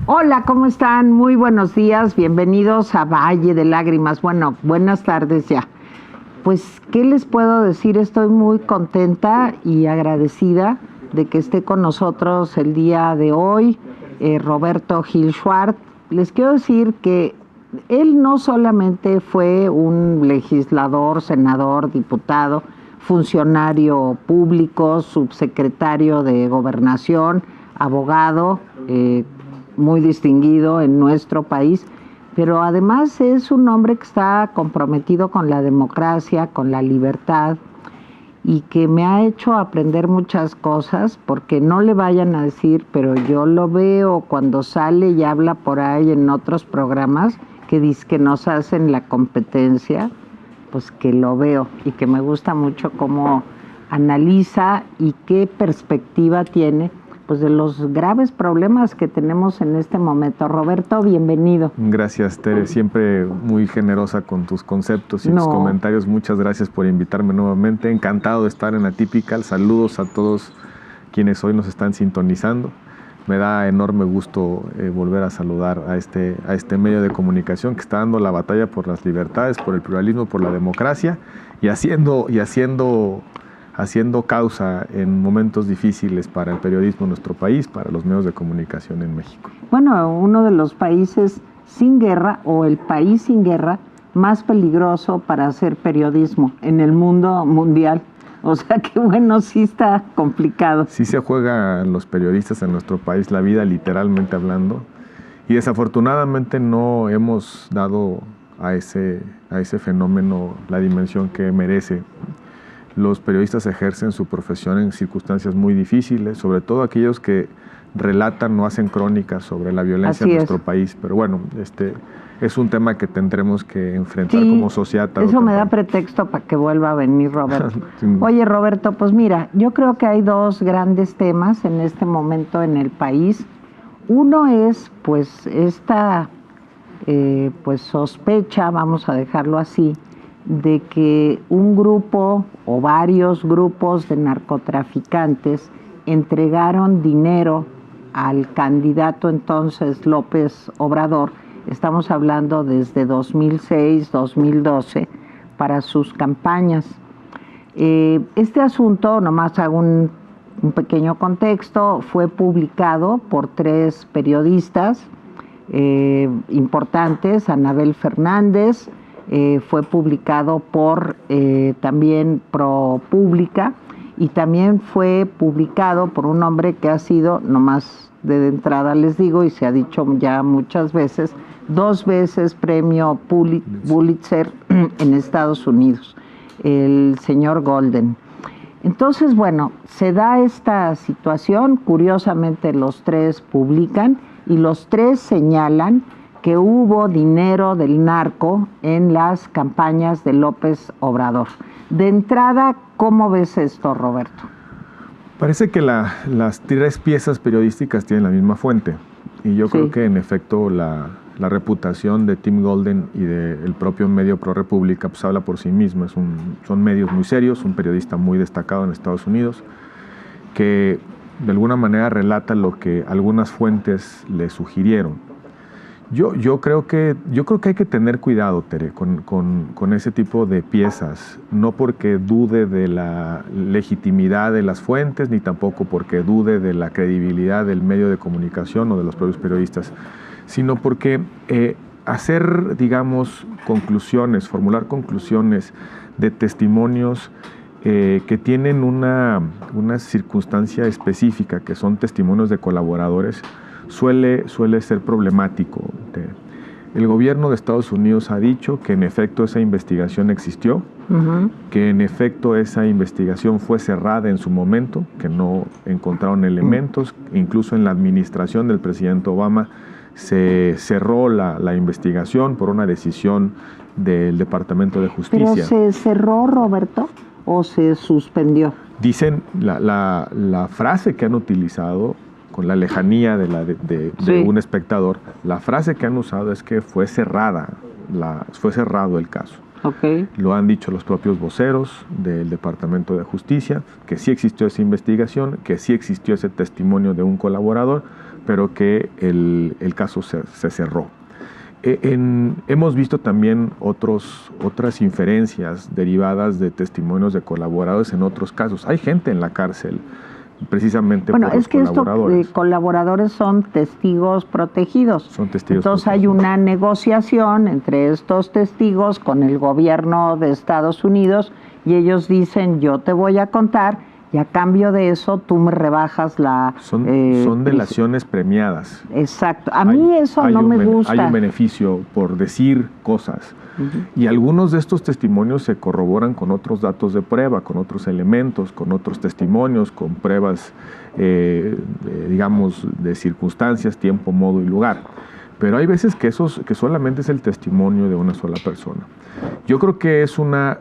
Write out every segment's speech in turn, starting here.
Hola, ¿cómo están? Muy buenos días, bienvenidos a Valle de Lágrimas. Bueno, buenas tardes ya. Pues, ¿qué les puedo decir? Estoy muy contenta y agradecida de que esté con nosotros el día de hoy Roberto Gil Schwartz. Les quiero decir que él no solamente fue un legislador, senador, diputado, funcionario público, subsecretario de Gobernación, abogado, muy distinguido en nuestro país, pero además es un hombre que está comprometido con la democracia, con la libertad, y que me ha hecho aprender muchas cosas, porque no le vayan a decir, pero yo lo veo cuando sale y habla por ahí en otros programas, que dice que nos hacen la competencia, pues que lo veo y que me gusta mucho cómo analiza y qué perspectiva tiene pues de los graves problemas que tenemos en este momento. Roberto, bienvenido. Gracias, Tere, siempre muy generosa con tus conceptos y tus comentarios. Muchas gracias por invitarme nuevamente. Encantado de estar en Atypical. Saludos a todos quienes hoy nos están sintonizando. Me da enorme gusto volver a saludar a este medio de comunicación que está dando la batalla por las libertades, por el pluralismo, por la democracia y haciendo causa en momentos difíciles para el periodismo en nuestro país, para los medios de comunicación en México. Bueno, uno de los países sin guerra o el país sin guerra más peligroso para hacer periodismo en el mundo mundial. O sea que bueno, sí está complicado. Sí se juegan los periodistas en nuestro país la vida, literalmente hablando, y desafortunadamente no hemos dado a ese fenómeno la dimensión que merece. Los periodistas ejercen su profesión en circunstancias muy difíciles, sobre todo aquellos que relatan o hacen crónicas sobre la violencia en nuestro país. Pero bueno, es un tema que tendremos que enfrentar como sociedad. Eso me da pretexto para que vuelva a venir Roberto. Oye, Roberto, pues mira, yo creo que hay dos grandes temas en este momento en el país. Uno es pues esta pues sospecha, vamos a dejarlo así, de que un grupo o varios grupos de narcotraficantes entregaron dinero al candidato entonces López Obrador, estamos hablando desde 2006, 2012, para sus campañas. Este asunto, nomás hago un pequeño contexto, fue publicado por 3 periodistas importantes, Anabel Fernández, fue publicado por también ProPublica y también fue publicado por un hombre que ha sido, nomás de entrada les digo, y se ha dicho ya muchas veces, 2 veces premio Pulitzer en Estados Unidos, el señor Golden. Entonces, bueno, se da esta situación, curiosamente los 3 publican y los 3 señalan que hubo dinero del narco en las campañas de López Obrador. De entrada, ¿cómo ves esto, Roberto? Parece que las 3 piezas periodísticas tienen la misma fuente. Y yo creo que, en efecto, la reputación de Tim Golden y del propio medio ProRepública pues habla por sí misma. Son medios muy serios, un periodista muy destacado en Estados Unidos, que de alguna manera relata lo que algunas fuentes le sugirieron. Yo creo que hay que tener cuidado, Tere, con ese tipo de piezas, no porque dude de la legitimidad de las fuentes, ni tampoco porque dude de la credibilidad del medio de comunicación o de los propios periodistas, sino porque hacer, digamos, formular conclusiones de testimonios que tienen una circunstancia específica, que son testimonios de colaboradores, suele ser problemático. El gobierno de Estados Unidos ha dicho que en efecto esa investigación existió, que en efecto esa investigación fue cerrada en su momento, que no encontraron elementos, incluso en la administración del presidente Obama se cerró la investigación por una decisión del Departamento de Justicia. ¿Pero se cerró, Roberto, o se suspendió? Dicen la frase que han utilizado, con la lejanía de un espectador, la frase que han usado es que fue cerrado el caso. Okay. Lo han dicho los propios voceros del Departamento de Justicia, que sí existió esa investigación, que sí existió ese testimonio de un colaborador, pero que el caso se cerró. Hemos visto también otras inferencias derivadas de testimonios de colaboradores en otros casos. Hay gente en la cárcel precisamente por los colaboradores. Colaboradores son testigos protegidos. Son testigos Entonces protegidos. Hay una negociación entre estos testigos con el gobierno de Estados Unidos y ellos dicen, yo te voy a contar y a cambio de eso tú me rebajas la... Son delaciones premiadas. Exacto. A mí eso no me gusta. Hay un beneficio por decir cosas. Y algunos de estos testimonios se corroboran con otros datos de prueba, con otros elementos, con otros testimonios, con pruebas, digamos, de circunstancias, tiempo, modo y lugar. Pero hay veces que solamente es el testimonio de una sola persona. Yo creo que es una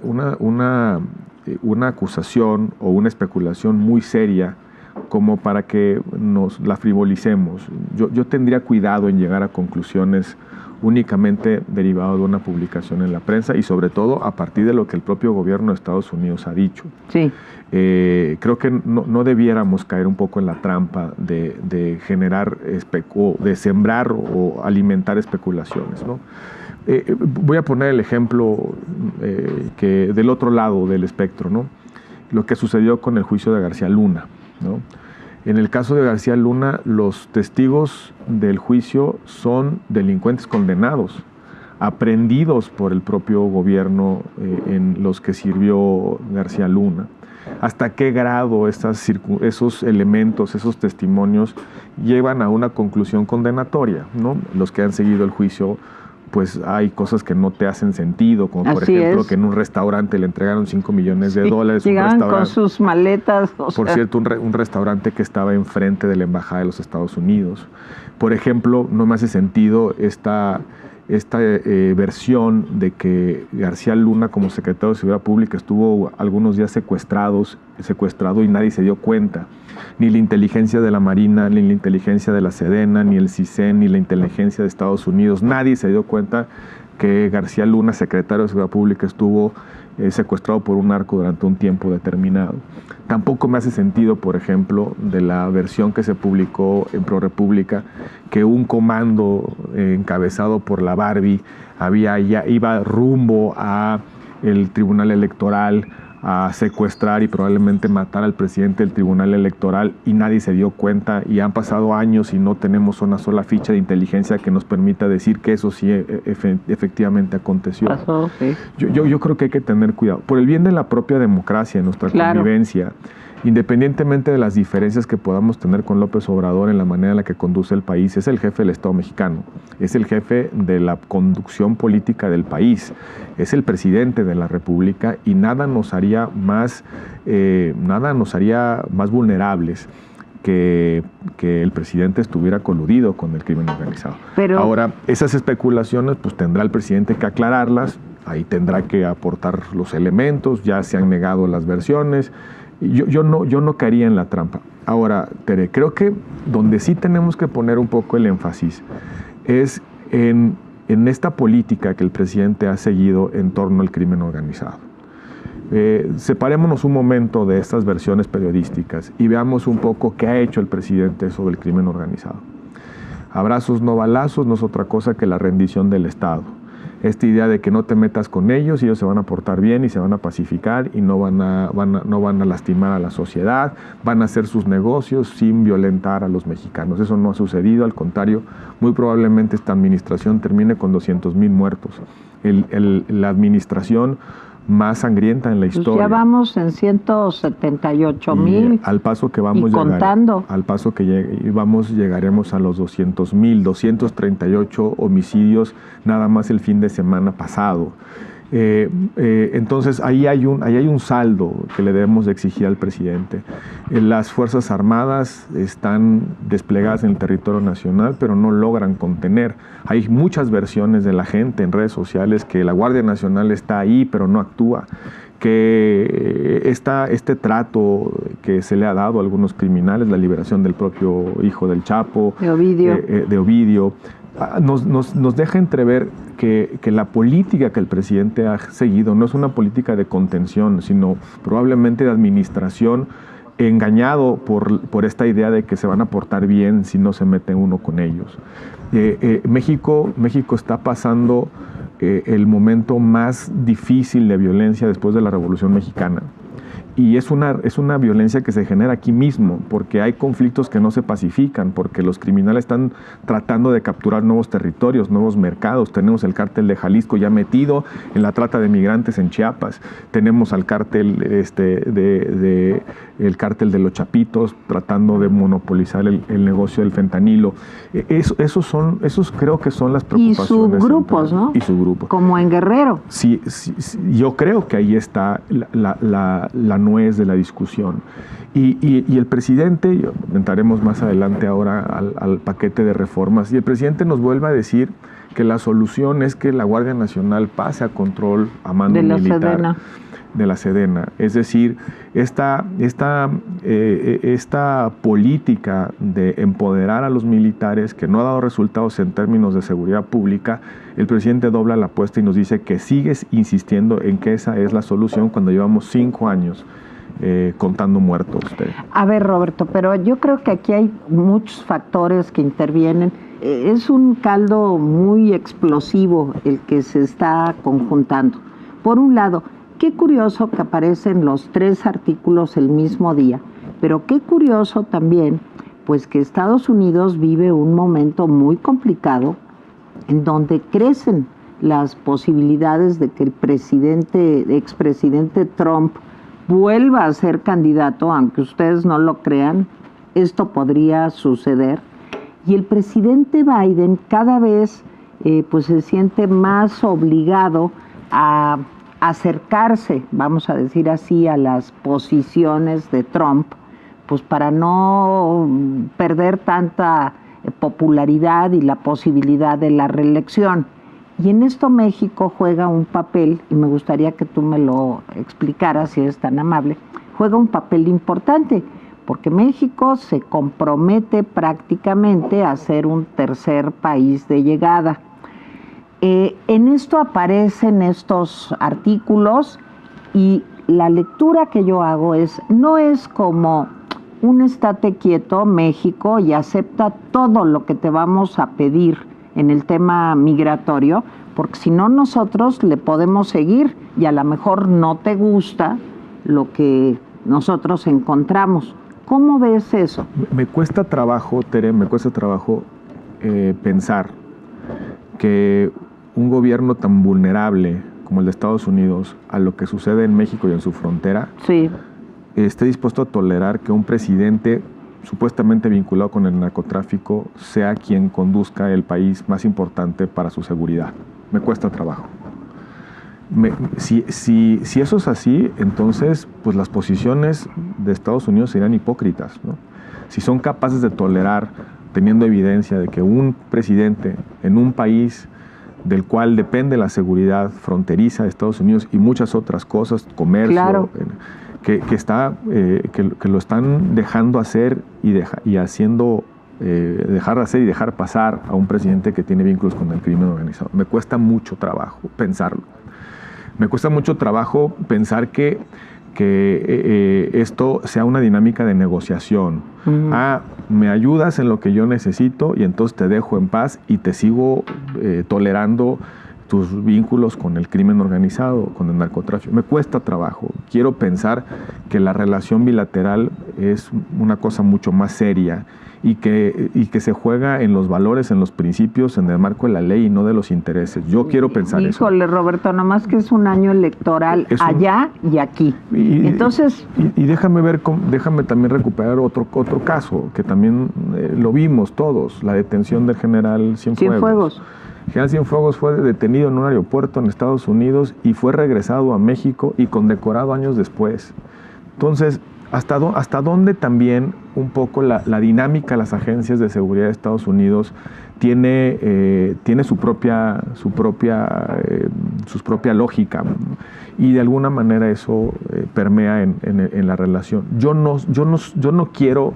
acusación o una especulación muy seria como para que nos la frivolicemos. Yo tendría cuidado en llegar a conclusiones únicamente derivado de una publicación en la prensa y sobre todo a partir de lo que el propio gobierno de Estados Unidos ha dicho. Sí. Creo que no debiéramos caer un poco en la trampa de generar, de sembrar o alimentar especulaciones, ¿no? Voy a poner el ejemplo que del otro lado del espectro, ¿no? Lo que sucedió con el juicio de García Luna, ¿no? En el caso de García Luna, los testigos del juicio son delincuentes condenados, aprehendidos por el propio gobierno en los que sirvió García Luna. ¿Hasta qué grado esos elementos, esos testimonios llevan a una conclusión condenatoria, ¿no? Los que han seguido el juicio, pues hay cosas que no te hacen sentido, como por ejemplo que en un restaurante le entregaron $5 millones de dólares. Llegaban con sus maletas. Por cierto, un restaurante que estaba enfrente de la Embajada de los Estados Unidos. Por ejemplo, no me hace sentido esta versión de que García Luna como secretario de Seguridad Pública estuvo algunos días secuestrado y nadie se dio cuenta. Ni la inteligencia de la Marina, ni la inteligencia de la Sedena, ni el CISEN, ni la inteligencia de Estados Unidos. Nadie se dio cuenta que García Luna, secretario de Seguridad Pública, estuvo secuestrado por un narco durante un tiempo determinado. Tampoco me hace sentido, por ejemplo, de la versión que se publicó en ProRepública, que un comando encabezado por la Barbie iba rumbo a el Tribunal Electoral a secuestrar y probablemente matar al presidente del Tribunal Electoral y nadie se dio cuenta y han pasado años y no tenemos una sola ficha de inteligencia que nos permita decir que eso sí efectivamente aconteció. Pasó, sí. Yo creo que hay que tener cuidado. Por el bien de la propia democracia, nuestra convivencia, independientemente de las diferencias que podamos tener con López Obrador en la manera en la que conduce el país, es el jefe del Estado mexicano, es el jefe de la conducción política del país, es el presidente de la República y nada nos haría más vulnerables que el presidente estuviera coludido con el crimen organizado. Pero ahora, esas especulaciones, pues tendrá el presidente que aclararlas, ahí tendrá que aportar los elementos, ya se han negado las versiones. Yo no caería en la trampa. Ahora, Tere, creo que donde sí tenemos que poner un poco el énfasis es en esta política que el presidente ha seguido en torno al crimen organizado. Separémonos un momento de estas versiones periodísticas y veamos un poco qué ha hecho el presidente sobre el crimen organizado. Abrazos no balazos no es otra cosa que la rendición del Estado. Esta idea de que no te metas con ellos y ellos se van a portar bien y se van a pacificar y no van a lastimar a la sociedad, van a hacer sus negocios sin violentar a los mexicanos. Eso no ha sucedido, al contrario, muy probablemente esta administración termine con 200,000 muertos. La administración más sangrienta en la historia. Pues ya vamos en 178,000. Al paso que vamos contando. Al paso que llegaremos a los 200,000, 238 homicidios nada más el fin de semana pasado. Entonces ahí hay un saldo que le debemos de exigir al presidente. Las Fuerzas Armadas están desplegadas en el territorio nacional, pero no logran contener. Hay muchas versiones de la gente en redes sociales que la Guardia Nacional está ahí, pero no actúa. Que este trato que se le ha dado a algunos criminales, la liberación del propio hijo del Chapo, de Ovidio, nos deja entrever que la política que el presidente ha seguido no es una política de contención, sino probablemente de administración engañado por esta idea de que se van a portar bien si no se mete uno con ellos. México está pasando el momento más difícil de violencia después de la Revolución Mexicana. Y es una violencia que se genera aquí mismo, porque hay conflictos que no se pacifican, porque los criminales están tratando de capturar nuevos territorios, nuevos mercados. Tenemos el cártel de Jalisco ya metido en la trata de migrantes en Chiapas. Tenemos al cártel el cártel de los Chapitos tratando de monopolizar el negocio del fentanilo. Esos creo que son las preocupaciones. Y subgrupos, ¿no? Y subgrupos. Como en Guerrero. Sí, yo creo que ahí está la nuez de la discusión. Y el presidente, entraremos más adelante ahora al paquete de reformas, y el presidente nos vuelve a decir que la solución es que la Guardia Nacional pase a control a mando militar de la Sedena. Es decir, esta política de empoderar a los militares, que no ha dado resultados en términos de seguridad pública, el presidente dobla la apuesta y nos dice que sigues insistiendo en que esa es la solución cuando llevamos 5 años contando muertos. A ver, Roberto, pero yo creo que aquí hay muchos factores que intervienen. Es un caldo muy explosivo el que se está conjuntando. Por un lado, qué curioso que aparecen los 3 artículos el mismo día, pero qué curioso también, pues que Estados Unidos vive un momento muy complicado en donde crecen las posibilidades de que el expresidente Trump vuelva a ser candidato, aunque ustedes no lo crean, esto podría suceder. Y el presidente Biden cada vez pues se siente más obligado a acercarse, vamos a decir así, a las posiciones de Trump, pues para no perder tanta popularidad y la posibilidad de la reelección. Y en esto México juega un papel, y me gustaría que tú me lo explicaras si eres tan amable, juega un papel importante, porque México se compromete prácticamente a ser un tercer país de llegada. En esto aparecen estos artículos y la lectura que yo hago no es como un estate quieto México y acepta todo lo que te vamos a pedir en el tema migratorio, porque si no nosotros le podemos seguir y a lo mejor no te gusta lo que nosotros encontramos. ¿Cómo ves eso? Me cuesta trabajo, Tere, pensar que un gobierno tan vulnerable como el de Estados Unidos a lo que sucede en México y en su frontera, sí, esté dispuesto a tolerar que un presidente supuestamente vinculado con el narcotráfico sea quien conduzca el país más importante para su seguridad. Me cuesta trabajo. Si eso es así, entonces pues las posiciones de Estados Unidos serían hipócritas, ¿no? Si son capaces de tolerar, teniendo evidencia de que un presidente en un país del cual depende la seguridad fronteriza de Estados Unidos y muchas otras cosas, comercio, claro, que lo están dejando hacer dejar de hacer y dejar pasar a un presidente que tiene vínculos con el crimen organizado. Me cuesta mucho trabajo pensarlo. Me cuesta mucho trabajo pensar que esto sea una dinámica de negociación. Me ayudas en lo que yo necesito y entonces te dejo en paz y te sigo tolerando tus vínculos con el crimen organizado, con el narcotráfico. Me cuesta trabajo. Quiero pensar que la relación bilateral es una cosa mucho más seria y que se juega en los valores, en los principios, en el marco de la ley y no de los intereses. Yo quiero pensar eso. Híjole, Roberto, nomás que es un año electoral allá y aquí. Entonces... Y déjame también recuperar otro caso, que también lo vimos todos, la detención del general Cienfuegos. General Cienfuegos fue detenido en un aeropuerto en Estados Unidos y fue regresado a México y condecorado años después. Entonces, ¿hasta dónde también un poco la dinámica de las agencias de seguridad de Estados Unidos tiene su propia lógica? Y de alguna manera eso permea en la relación. Yo no quiero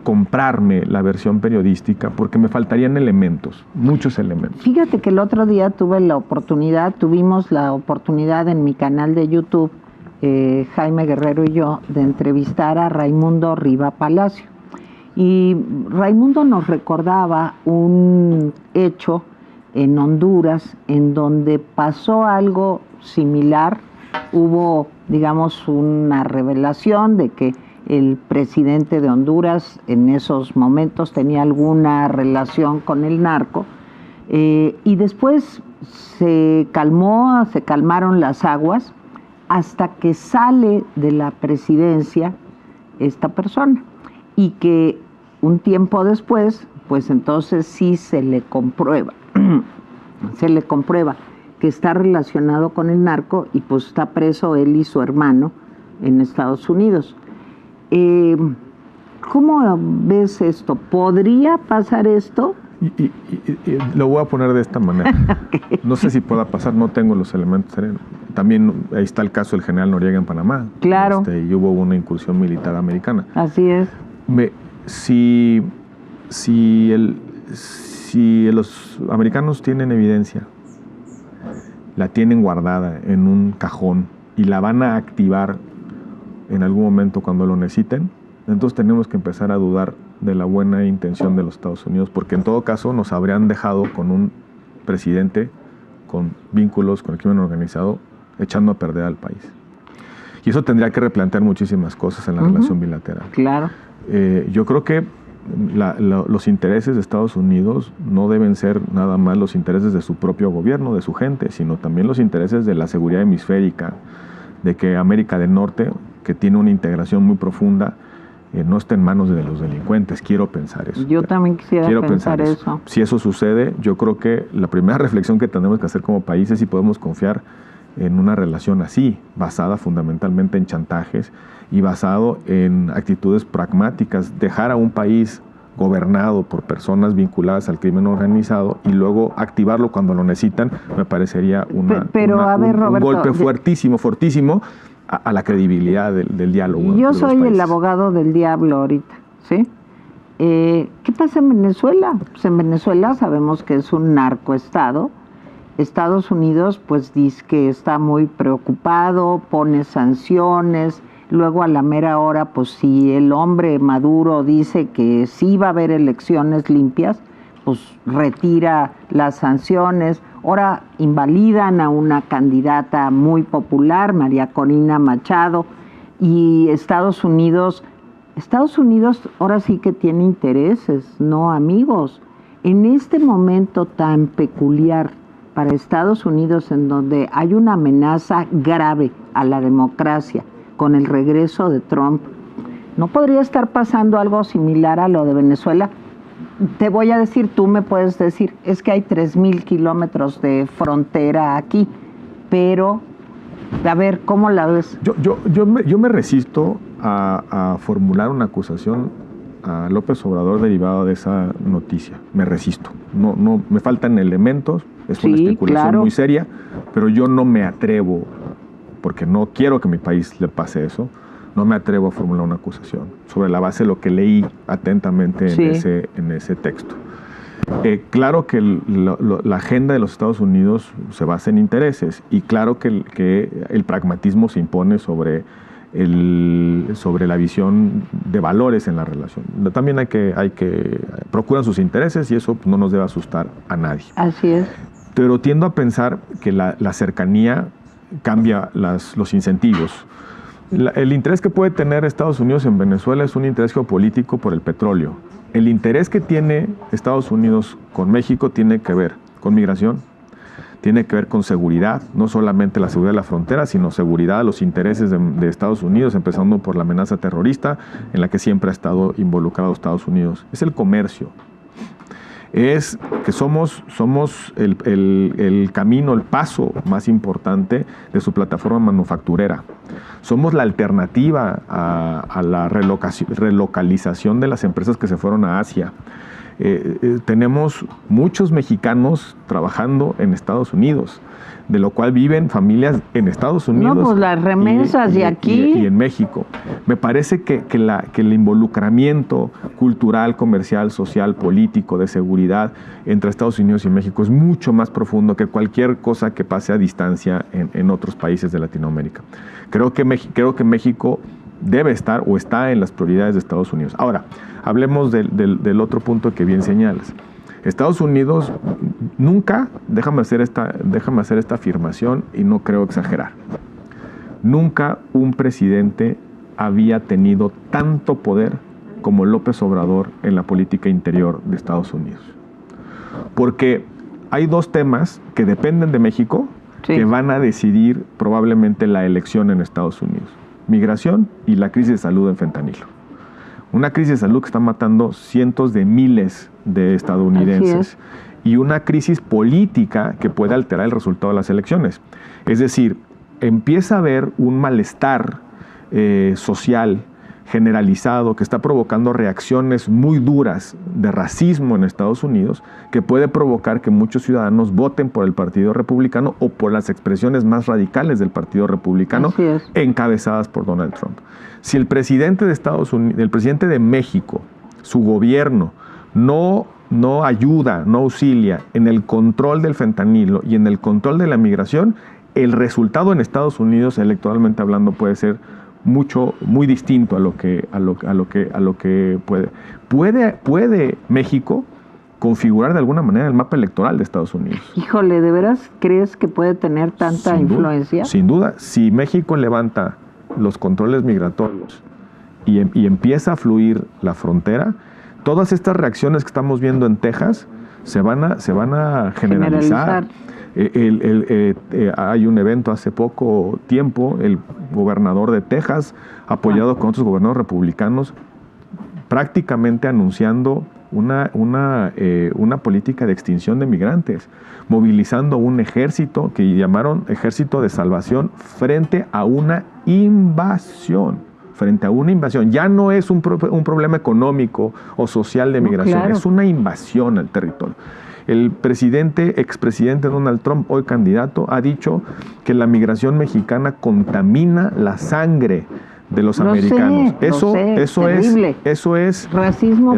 comprarme la versión periodística porque me faltarían elementos, muchos elementos. Fíjate que el otro día tuvimos la oportunidad en mi canal de YouTube Jaime Guerrero y yo, de entrevistar a Raimundo Riva Palacio. Y Raimundo nos recordaba un hecho en Honduras en donde pasó algo similar. Hubo, digamos, una revelación de que el presidente de Honduras en esos momentos tenía alguna relación con el narco, y después se calmaron las aguas hasta que sale de la presidencia esta persona, y que un tiempo después, pues entonces sí se le comprueba que está relacionado con el narco, y pues está preso él y su hermano en Estados Unidos. ¿Cómo ves esto? ¿Podría pasar esto? Y lo voy a poner de esta manera. Okay. No sé si pueda pasar, no tengo los elementos. También ahí está el caso del general Noriega en Panamá. Claro. Y hubo una incursión militar americana. Así es. Si los americanos tienen evidencia, la tienen guardada en un cajón y la van a activar en algún momento cuando lo necesiten, entonces tenemos que empezar a dudar de la buena intención de los Estados Unidos, porque en todo caso nos habrían dejado con un presidente con vínculos con el crimen organizado, echando a perder al país. Y eso tendría que replantear muchísimas cosas en la relación bilateral. Claro. Yo creo que los intereses de Estados Unidos no deben ser nada más los intereses de su propio gobierno, de su gente, sino también los intereses de la seguridad hemisférica, de que América del Norte, que tiene una integración muy profunda, no esté en manos de los delincuentes. Quiero pensar eso. Yo también quisiera pensar eso. Si eso sucede, yo creo que la primera reflexión que tenemos que hacer como país es si podemos confiar en una relación así, basada fundamentalmente en chantajes y basado en actitudes pragmáticas. Dejar a un país gobernado por personas vinculadas al crimen organizado y luego activarlo cuando lo necesitan, me parecería un golpe fortísimo a la credibilidad del diálogo. Yo soy el abogado del diablo ahorita, ¿sí? ¿Qué pasa en Venezuela? Pues en Venezuela sabemos que es un narcoestado. Estados Unidos pues dice que está muy preocupado, pone sanciones. Luego a la mera hora, pues si el hombre Maduro dice que sí va a haber elecciones limpias, pues retira las sanciones. Ahora invalidan a una candidata muy popular, María Corina Machado, y Estados Unidos ahora sí que tiene intereses, no amigos. En este momento tan peculiar para Estados Unidos, en donde hay una amenaza grave a la democracia, con el regreso de Trump, ¿no podría estar pasando algo similar a lo de Venezuela? Te voy a decir, tú me puedes decir, es que hay 3,000 kilómetros de frontera aquí, pero, a ver, ¿cómo la ves? Yo me resisto a formular una acusación a López Obrador derivada de esa noticia. Me resisto. No, me faltan elementos, es una especulación muy seria, pero yo no me atrevo, porque no quiero que a mi país le pase eso, no me atrevo a formular una acusación sobre la base de lo que leí atentamente en ese texto. Claro que la agenda de los Estados Unidos se basa en intereses, y claro que el pragmatismo se impone sobre la visión de valores en la relación. También hay que procuran sus intereses, y eso no nos debe asustar a nadie. Así es. Pero tiendo a pensar que la cercanía cambia los incentivos. El interés que puede tener Estados Unidos en Venezuela es un interés geopolítico por el petróleo. El interés que tiene Estados Unidos con México tiene que ver con migración, tiene que ver con seguridad, no solamente la seguridad de la frontera, sino seguridad de los intereses de Estados Unidos, empezando por la amenaza terrorista en la que siempre ha estado involucrado Estados Unidos. Es el comercio. Es que somos el camino, el paso más importante de su plataforma manufacturera. Somos la alternativa a la relocalización de las empresas que se fueron a Asia. tenemos muchos mexicanos trabajando en Estados Unidos, de lo cual viven familias en Estados Unidos. No, pues las remesas y aquí. Y en México. Me parece que el involucramiento cultural, comercial, social, político, de seguridad entre Estados Unidos y México es mucho más profundo que cualquier cosa que pase a distancia en otros países de Latinoamérica. Creo que México debe estar o está en las prioridades de Estados Unidos. Ahora, hablemos del otro punto que bien señalas. Estados Unidos nunca, déjame hacer esta afirmación y no creo exagerar, nunca un presidente había tenido tanto poder como López Obrador en la política interior de Estados Unidos. Porque hay dos temas que dependen de México, sí, que van a decidir probablemente la elección en Estados Unidos: migración y la crisis de salud en fentanilo. Una crisis de salud que está matando cientos de miles de estadounidenses y una crisis política que puede alterar el resultado de las elecciones. Es decir, empieza a haber un malestar social generalizado que está provocando reacciones muy duras de racismo en Estados Unidos, que puede provocar que muchos ciudadanos voten por el Partido Republicano o por las expresiones más radicales del Partido Republicano, encabezadas por Donald Trump. Si el presidente de Estados Unidos, el presidente de México, su gobierno, no ayuda, no auxilia en el control del fentanilo y en el control de la migración, el resultado en Estados Unidos, electoralmente hablando, puede ser muy distinto a lo que puede México configurar de alguna manera el mapa electoral de Estados Unidos. Híjole, ¿de veras crees que puede tener tanta influencia? Sin duda, si México levanta los controles migratorios y empieza a fluir la frontera, todas estas reacciones que estamos viendo en Texas se van a generalizar. Hay un evento hace poco tiempo, el gobernador de Texas, apoyado con otros gobernadores republicanos, prácticamente anunciando una política de extinción de migrantes, movilizando un ejército que llamaron Ejército de Salvación frente a una invasión. Ya no es un problema económico o social de migración, es una invasión al territorio. El expresidente Donald Trump, hoy candidato, ha dicho que la migración mexicana contamina la sangre de los americanos. Eso es racismo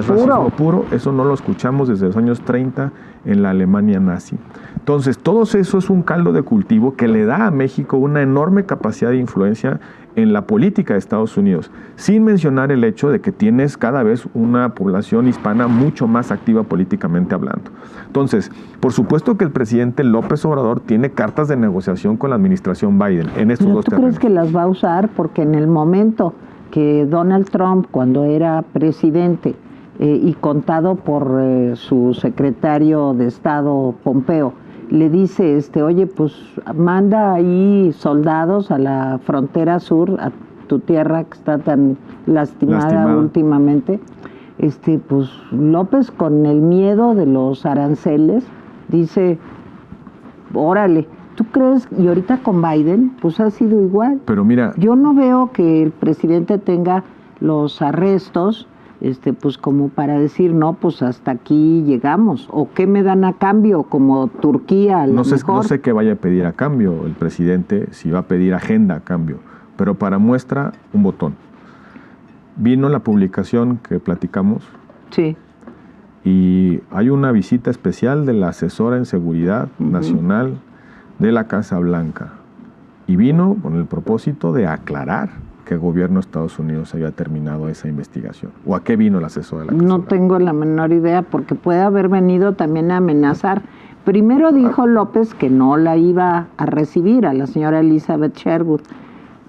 puro. Eso no lo escuchamos desde los años 30 en la Alemania nazi. Entonces, todo eso es un caldo de cultivo que le da a México una enorme capacidad de influencia en la política de Estados Unidos, sin mencionar el hecho de que tienes cada vez una población hispana mucho más activa políticamente hablando. Entonces, por supuesto que el presidente López Obrador tiene cartas de negociación con la administración Biden en estos dos terrenos. ¿Tú crees que las va a usar? Porque en el momento que Donald Trump, cuando era presidente, y contado por su secretario de Estado, Pompeo, le dice, oye, pues manda ahí soldados a la frontera sur, a tu tierra que está tan lastimada últimamente. Pues López, con el miedo de los aranceles, dice, órale, ¿tú crees? Y ahorita con Biden, pues ha sido igual. Pero mira, yo no veo que el presidente tenga los arrestos, pues como para decir, no, pues hasta aquí llegamos, o qué me dan a cambio, como Turquía a lo mejor. No sé qué vaya a pedir a cambio el presidente, si va a pedir agenda a cambio, pero para muestra, un botón. Vino la publicación que platicamos. Sí. Y hay una visita especial de la asesora en seguridad nacional de la Casa Blanca. Y vino con el propósito de aclarar que el gobierno de Estados Unidos había terminado esa investigación. ¿O a qué vino el asesor de la Casa Blanca? No tengo la menor idea, porque puede haber venido también a amenazar. Primero dijo López que no la iba a recibir, a la señora Elizabeth Sherwood,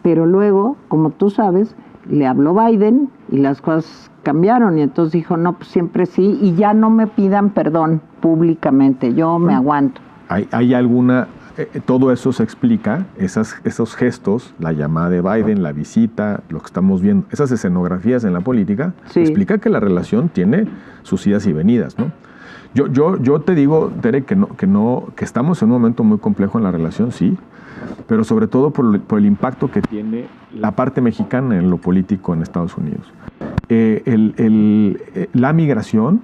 pero luego, como tú sabes, le habló Biden y las cosas cambiaron, y entonces dijo, no, pues siempre sí, y ya no me pidan perdón públicamente, yo me aguanto. ¿Hay alguna... todo eso se explica, esos gestos, la llamada de Biden, la visita, lo que estamos viendo, esas escenografías en la política, explica que la relación tiene sus idas y venidas, ¿no? Yo te digo, Tere, que estamos en un momento muy complejo en la relación, sí, pero sobre todo por el impacto que tiene la parte mexicana en lo político en Estados Unidos. la migración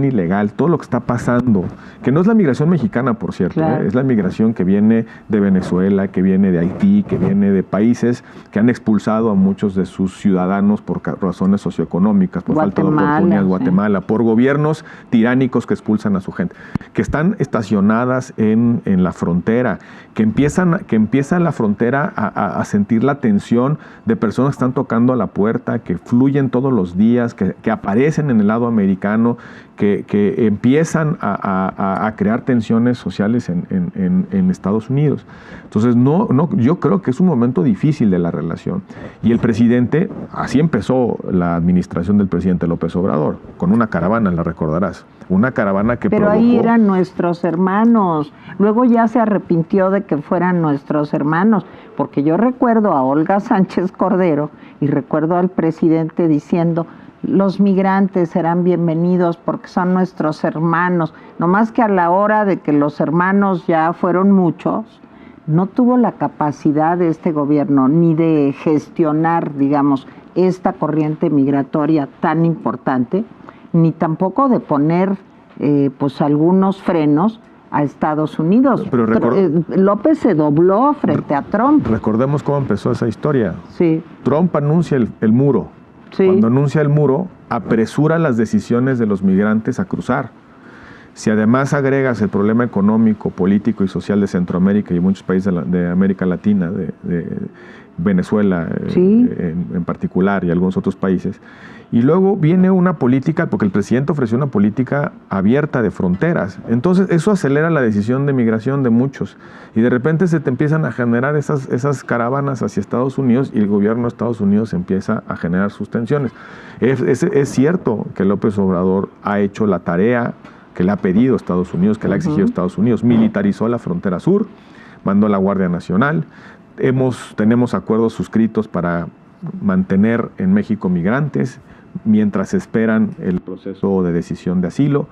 ilegal, todo lo que está pasando, que no es la migración mexicana, por cierto, claro. Es la migración que viene de Venezuela, que viene de Haití, que viene de países que han expulsado a muchos de sus ciudadanos por razones socioeconómicas, por falta de oportunidades, Guatemala, por gobiernos tiránicos que expulsan a su gente, que están estacionadas en la frontera, que empieza la frontera a sentir la tensión de personas que están tocando a la puerta, que fluyen todos los días, que aparecen en el lado americano, que empiezan a crear tensiones sociales en Estados Unidos. Entonces, yo creo que es un momento difícil de la relación. Y el presidente, así empezó la administración del presidente López Obrador, con una caravana, la recordarás. Una caravana que Pero provocó... ahí eran nuestros hermanos. Luego ya se arrepintió de que fueran nuestros hermanos, porque yo recuerdo a Olga Sánchez Cordero y recuerdo al presidente diciendo: los migrantes serán bienvenidos porque son nuestros hermanos. No más que a la hora de que los hermanos ya fueron muchos, no tuvo la capacidad de este gobierno ni de gestionar, digamos, esta corriente migratoria tan importante, ni tampoco de poner pues algunos frenos a Estados Unidos. Pero López se dobló frente a Trump. Recordemos cómo empezó esa historia. Sí. Trump anuncia el muro. Sí. Cuando anuncia el muro, apresura las decisiones de los migrantes a cruzar. Si además agregas el problema económico, político y social de Centroamérica y muchos países de América Latina, de Venezuela sí. en particular y algunos otros países, y luego viene una política, porque el presidente ofreció una política abierta de fronteras, entonces eso acelera la decisión de migración de muchos, y de repente se te empiezan a generar esas caravanas hacia Estados Unidos y el gobierno de Estados Unidos empieza a generar sus tensiones. Es cierto que López Obrador ha hecho la tarea que le ha pedido Estados Unidos, que le ha exigido Estados Unidos, militarizó la frontera sur, mandó la Guardia Nacional, tenemos acuerdos suscritos para mantener en México migrantes mientras esperan el proceso de decisión de asilo.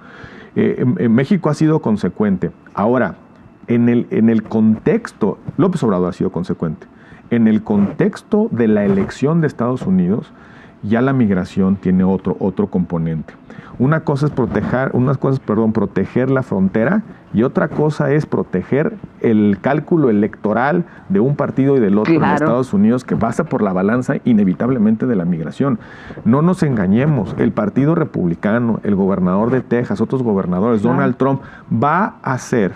En México ha sido consecuente. Ahora, en el contexto, López Obrador ha sido consecuente. En el contexto de la elección de Estados Unidos, ya la migración tiene otro componente. Una cosa es proteger la frontera y otra cosa es proteger el cálculo electoral de un partido y del otro en Estados Unidos, que pasa por la balanza inevitablemente de la migración. No nos engañemos, el Partido Republicano, el gobernador de Texas, otros gobernadores, Donald Trump, va a hacer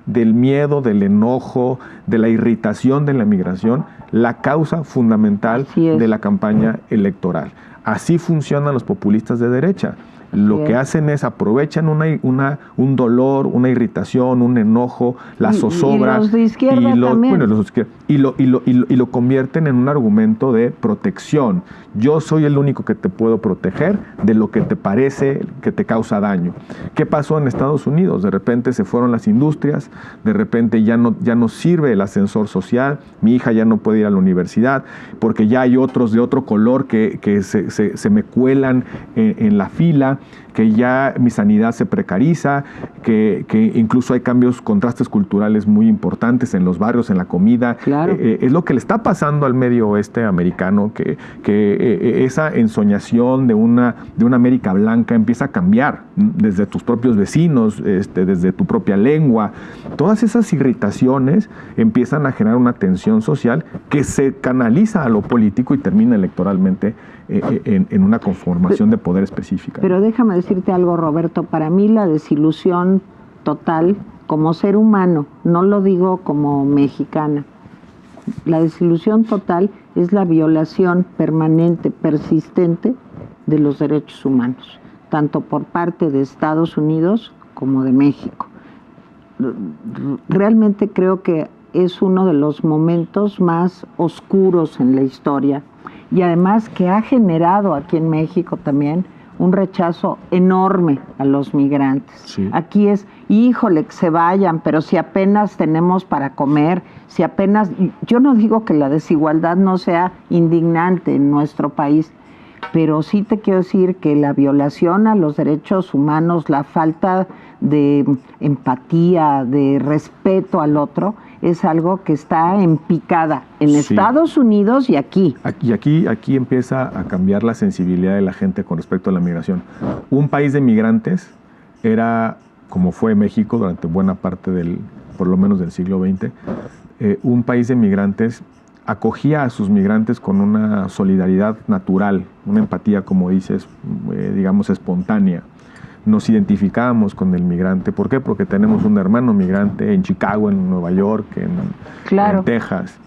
del miedo, del enojo, de la irritación de la migración la causa fundamental de la campaña electoral. Así funcionan los populistas de derecha. Lo que hacen es aprovechan un dolor, una irritación, un enojo, la zozobra. Y los de izquierda también. Bueno, los de izquierda, y lo convierten en un argumento de protección. Yo soy el único que te puedo proteger de lo que te parece que te causa daño. ¿Qué pasó en Estados Unidos? De repente se fueron las industrias, de repente ya no sirve el ascensor social, mi hija ya no puede ir a la universidad, porque ya hay otros de otro color que se me cuelan en la fila, que ya mi sanidad se precariza, que incluso hay contrastes culturales muy importantes en los barrios, en la comida. Claro. Es lo que le está pasando al medio oeste americano, que esa ensoñación de una América blanca empieza a cambiar desde tus propios vecinos, desde tu propia lengua. Todas esas irritaciones empiezan a generar una tensión social que se canaliza a lo político y termina electoralmente en una conformación de poder específica. Pero déjame decirte algo, Roberto, para mí la desilusión total como ser humano, no lo digo como mexicana, la desilusión total es la violación permanente, persistente de los derechos humanos, tanto por parte de Estados Unidos como de México. Realmente creo que es uno de los momentos más oscuros en la historia y además que ha generado aquí en México también un rechazo enorme a los migrantes. Sí. Aquí es, híjole, que se vayan, pero si apenas tenemos para comer, si apenas... Yo no digo que la desigualdad no sea indignante en nuestro país, pero sí te quiero decir que la violación a los derechos humanos, la falta de empatía, de respeto al otro, es algo que está en picada en Estados Unidos y aquí. Aquí empieza a cambiar la sensibilidad de la gente con respecto a la migración. Un país de migrantes era, como fue México durante buena parte por lo menos del siglo XX, un país de migrantes acogía a sus migrantes con una solidaridad natural, una empatía, como dices, digamos, espontánea. Nos identificábamos con el migrante. ¿Por qué? Porque tenemos un hermano migrante en Chicago, en Nueva York, en Texas.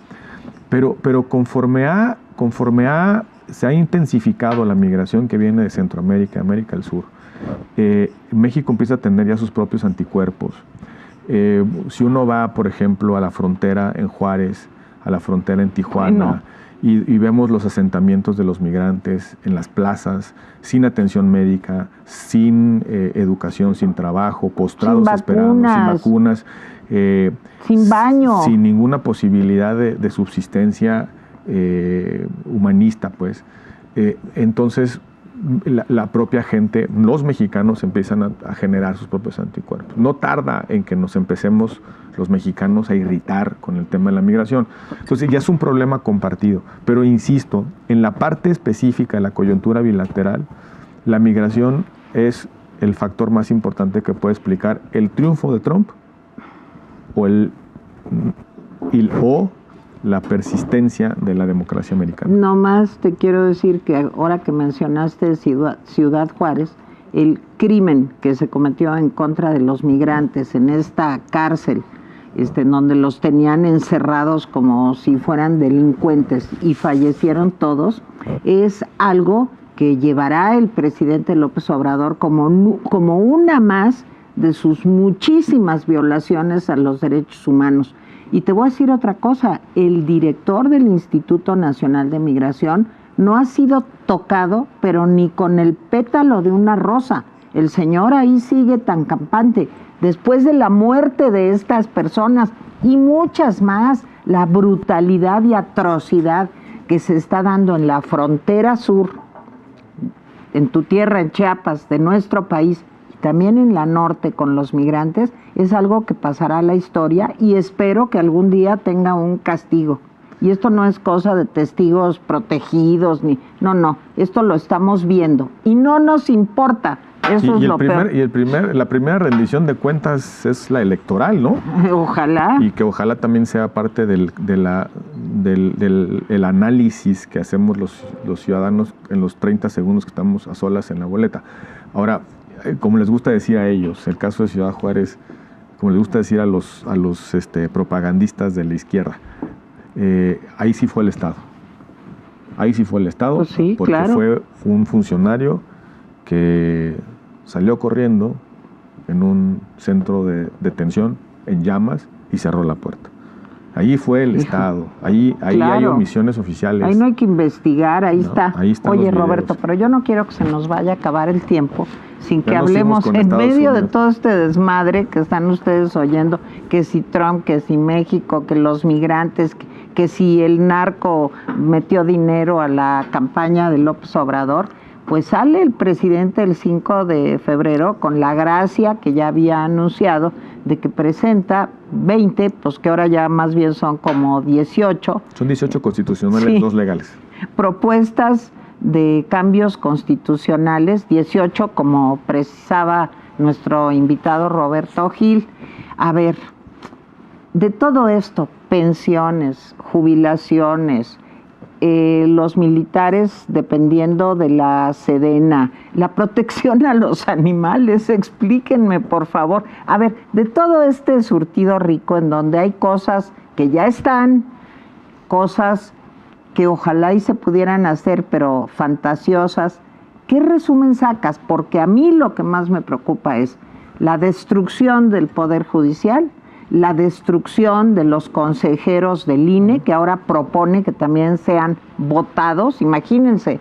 Pero conforme se ha intensificado la migración que viene de Centroamérica, América del Sur, México empieza a tener ya sus propios anticuerpos. Si uno va, por ejemplo, a la frontera en Juárez, a la frontera en Tijuana, y vemos los asentamientos de los migrantes en las plazas, sin atención médica, sin educación, sin trabajo, postrados esperando, sin vacunas, sin baño, sin ninguna posibilidad de subsistencia humanista, pues. Entonces, la propia gente, los mexicanos empiezan a generar sus propios anticuerpos. No tarda en que nos empecemos los mexicanos a irritar con el tema de la migración. Entonces ya es un problema compartido. Pero insisto, en la parte específica de la coyuntura bilateral, la migración es el factor más importante que puede explicar el triunfo de Trump o la persistencia de la democracia americana. No más te quiero decir que ahora que mencionaste Ciudad Juárez, el crimen que se cometió en contra de los migrantes en esta cárcel, en donde los tenían encerrados como si fueran delincuentes y fallecieron todos, es algo que llevará el presidente López Obrador como una más de sus muchísimas violaciones a los derechos humanos. Y te voy a decir otra cosa, el director del Instituto Nacional de Migración no ha sido tocado, pero ni con el pétalo de una rosa. El señor ahí sigue tan campante. Después de la muerte de estas personas y muchas más, la brutalidad y atrocidad que se está dando en la frontera sur, en tu tierra, en Chiapas, de nuestro país, también en la norte con los migrantes, es algo que pasará a la historia y espero que algún día tenga un castigo. Y esto no es cosa de testigos protegidos, no, esto lo estamos viendo y no nos importa. Eso es lo peor. La primera rendición de cuentas es la electoral, ¿no? Ojalá. Y que ojalá también sea parte del análisis que hacemos los ciudadanos en los 30 segundos que estamos a solas en la boleta. Ahora, como les gusta decir a ellos, el caso de Ciudad Juárez, como les gusta decir a los propagandistas de la izquierda, ahí sí fue el Estado. Ahí sí fue el Estado, pues sí, porque claro. Fue un funcionario que salió corriendo en un centro de detención en llamas y cerró la puerta. Ahí fue el Estado, ahí claro. Hay omisiones oficiales. Ahí no hay que investigar, ahí está. Ahí están. Oye, los Roberto, pero yo no quiero que se nos vaya a acabar el tiempo sin que hablemos en Estados medio Unidos. de todo este desmadre que están ustedes oyendo, que si Trump, que si México, que los migrantes, que si el narco metió dinero a la campaña de López Obrador. Pues sale el presidente el 5 de febrero con la gracia que ya había anunciado de que presenta 20, pues que ahora ya más bien son como 18. Son 18 constitucionales, Sí. 2 legales. Propuestas de cambios constitucionales, 18 como precisaba nuestro invitado Roberto Gil. A ver, de todo esto, pensiones, jubilaciones, los militares dependiendo de la Sedena, la protección a los animales, explíquenme por favor. A ver, de todo este surtido rico en donde hay cosas que ya están, cosas que ojalá y se pudieran hacer, pero fantasiosas, ¿qué resumen sacas? Porque a mí lo que más me preocupa es la destrucción del Poder Judicial, la destrucción de los consejeros del INE, que ahora propone que también sean votados, imagínense,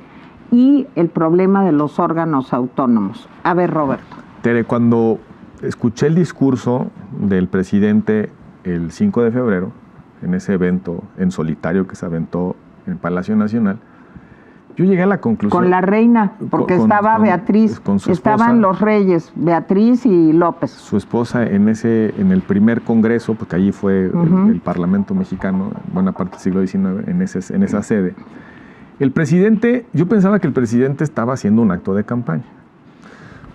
y el problema de los órganos autónomos. A ver, Roberto. Tere, cuando escuché el discurso del presidente el 5 de febrero, en ese evento en solitario que se aventó en Palacio Nacional, Yo llegué a la conclusión... Con la reina, porque estaba Beatriz, con su esposa, estaban los reyes, Beatriz y López. Su esposa en el primer congreso, porque allí fue el Parlamento mexicano, buena parte del siglo XIX, en esa sede. El presidente, yo pensaba que el presidente estaba haciendo un acto de campaña.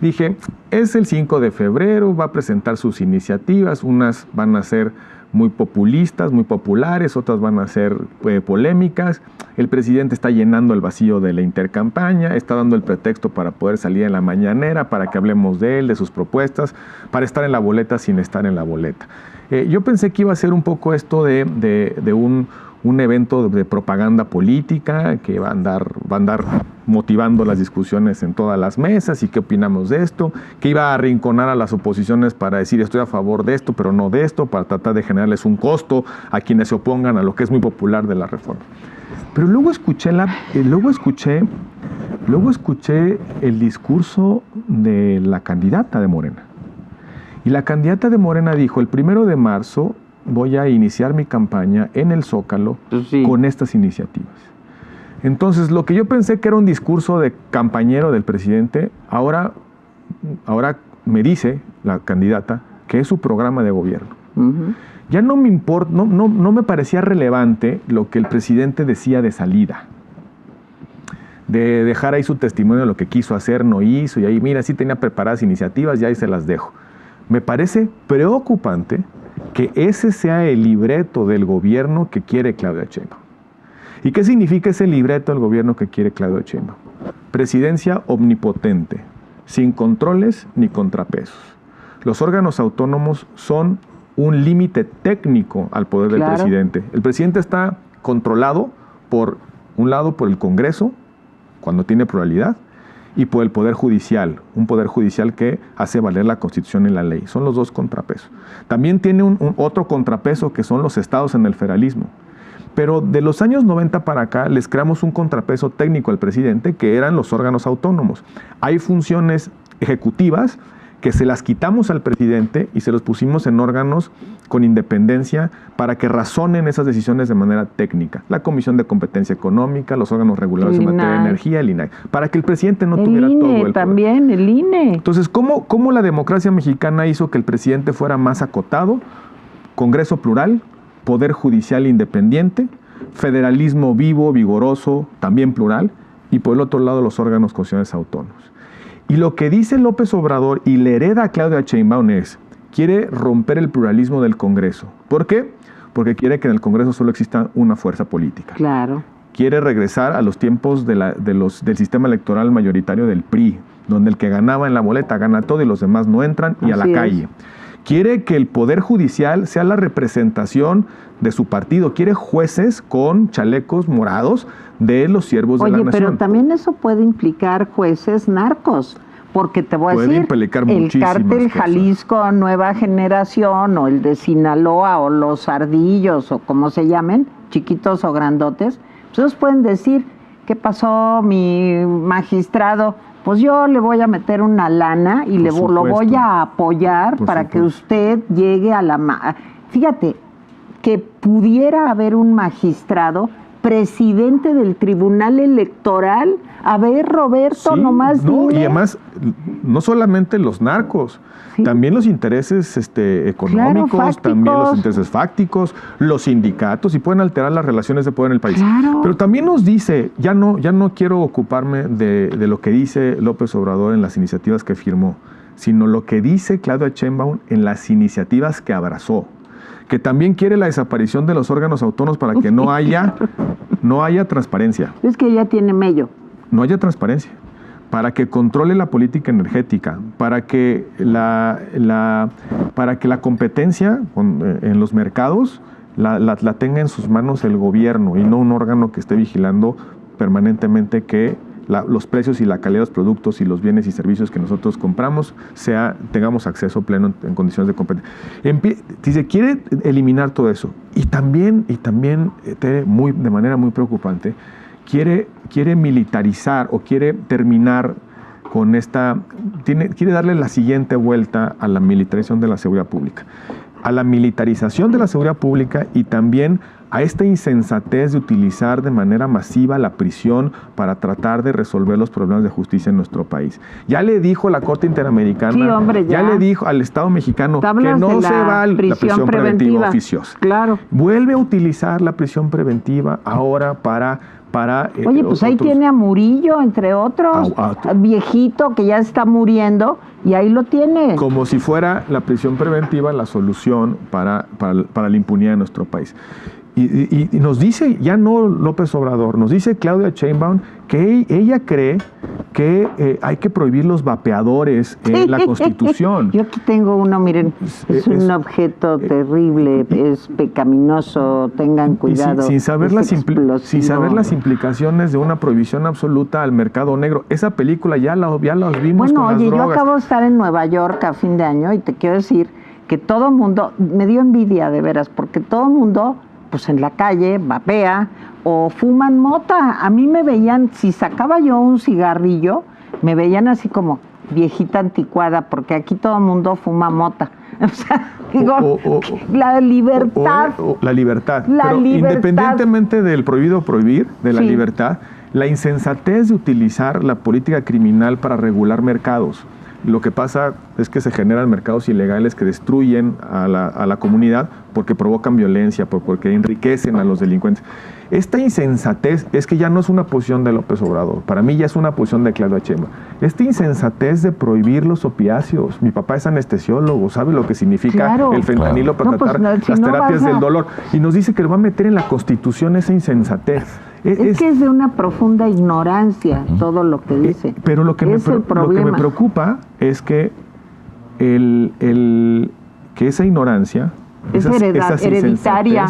Dije, es el 5 de febrero, va a presentar sus iniciativas, unas van a ser muy populistas, muy populares, otras van a ser polémicas. El presidente está llenando el vacío de la intercampaña, está dando el pretexto para poder salir en la mañanera, para que hablemos de él, de sus propuestas, para estar en la boleta sin estar en la boleta. Yo pensé que iba a ser un poco esto de un evento de propaganda política que va a andar motivando las discusiones en todas las mesas y qué opinamos de esto, que iba a arrinconar a las oposiciones para decir estoy a favor de esto, pero no de esto, para tratar de generarles un costo a quienes se opongan a lo que es muy popular de la reforma. Pero luego escuché el discurso de la candidata de Morena. Y la candidata de Morena dijo, el 1 de marzo voy a iniciar mi campaña en el Zócalo con estas iniciativas. Entonces, lo que yo pensé que era un discurso de campañero del presidente, ahora me dice la candidata que es su programa de gobierno. Ya no me importa, no me parecía relevante lo que el presidente decía de salida, de dejar ahí su testimonio de lo que quiso hacer, no hizo, y ahí mira, sí tenía preparadas iniciativas, ya ahí se las dejo. Me parece preocupante que ese sea el libreto del gobierno que quiere Claudia Sheinbaum. ¿Y qué significa ese libreto del gobierno que quiere Claudia Sheinbaum? Presidencia omnipotente, sin controles ni contrapesos. Los órganos autónomos son un límite técnico al poder del presidente. El presidente está controlado, por un lado, por el Congreso, cuando tiene pluralidad, y por el Poder Judicial, un Poder Judicial que hace valer la Constitución y la ley. Son los dos contrapesos. También tiene otro contrapeso que son los estados en el federalismo. Pero de los años 90 para acá les creamos un contrapeso técnico al presidente que eran los órganos autónomos. Hay funciones ejecutivas que se las quitamos al presidente y se los pusimos en órganos con independencia para que razonen esas decisiones de manera técnica. La Comisión de Competencia Económica, los órganos reguladores en materia de energía, el INAI, para que el presidente no tuviera todo el poder. También, el INE. Entonces, ¿cómo la democracia mexicana hizo que el presidente fuera más acotado? Congreso plural, Poder Judicial independiente, federalismo vivo, vigoroso, también plural, y por el otro lado los órganos constitucionales autónomos. Y lo que dice López Obrador y le hereda a Claudia Sheinbaum es, quiere romper el pluralismo del Congreso. ¿Por qué? Porque quiere que en el Congreso solo exista una fuerza política. Claro. Quiere regresar a los tiempos del sistema electoral mayoritario del PRI, donde el que ganaba en la boleta gana todo y los demás no entran y a la calle. Quiere que el Poder Judicial sea la representación de su partido. Quiere jueces con chalecos morados de los siervos de la nación. Pero también eso puede implicar jueces narcos. Porque te voy a decir, el cártel Jalisco Nueva Generación o el de Sinaloa o los Ardillos o como se llamen, chiquitos o grandotes, pues ellos pueden decir, ¿qué pasó mi magistrado? Pues yo le voy a meter una lana y lo voy a apoyar para que usted llegue a la... Fíjate, que pudiera haber un magistrado presidente del Tribunal Electoral. A ver, Roberto, nomás dime. Y además, no solamente los narcos, también los intereses económicos, también los intereses fácticos, los sindicatos, y pueden alterar las relaciones de poder en el país. Pero también nos dice, ya no quiero ocuparme de lo que dice López Obrador en las iniciativas que firmó, sino lo que dice Claudia Sheinbaum en las iniciativas que abrazó, que también quiere la desaparición de los órganos autónomos para que no haya transparencia. Es que ella tiene mello. No haya transparencia, para que controle la política energética, para que la competencia en los mercados la tenga en sus manos el gobierno y no un órgano que esté vigilando permanentemente que los precios y la calidad de los productos y los bienes y servicios que nosotros compramos tengamos acceso pleno en condiciones de competencia. Dice, quiere eliminar todo eso. Y también de manera muy preocupante, quiere militarizar o quiere terminar con quiere darle la siguiente vuelta a la militarización de la seguridad pública. a la militarización de la seguridad pública y también a esta insensatez de utilizar de manera masiva la prisión para tratar de resolver los problemas de justicia en nuestro país. Ya le dijo la Corte Interamericana, sí, hombre, ya le dijo al Estado mexicano que no se va a la prisión preventiva oficiosa. Claro. Vuelve a utilizar la prisión preventiva ahora para oye, pues ahí tiene a Murillo, entre otros, viejito que ya está muriendo, y ahí lo tiene. Como si fuera la prisión preventiva la solución para la impunidad de nuestro país. Y nos dice, ya no López Obrador, nos dice Claudia Sheinbaum que ella cree que hay que prohibir los vapeadores en la Constitución. Yo aquí tengo uno, miren, es un objeto terrible, es pecaminoso, tengan cuidado. Sin saber las implicaciones de una prohibición absoluta al mercado negro. Esa película ya la vimos con las drogas. Yo acabo de estar en Nueva York a fin de año y te quiero decir que todo el mundo, me dio envidia de veras, porque todo el mundo pues en la calle vapea o fuman mota. A mí me veían, si sacaba yo un cigarrillo, me veían así como viejita anticuada, porque aquí todo el mundo fuma mota. O sea, digo, la libertad. La libertad. Pero independientemente del prohibir, de la libertad, la insensatez de utilizar la política criminal para regular mercados. Lo que pasa es que se generan mercados ilegales que destruyen a la comunidad porque provocan violencia, porque enriquecen a los delincuentes. Esta insensatez es que ya no es una posición de López Obrador, para mí ya es una posición de Claudia Sheinbaum. Esta insensatez de prohibir los opiáceos. Mi papá es anestesiólogo, sabe lo que significa el fentanilo para tratar las terapias del dolor. Y nos dice que lo va a meter en la Constitución esa insensatez. Es que es de una profunda ignorancia todo lo que dice. Pero lo que me preocupa es que que esa ignorancia, es hereditaria,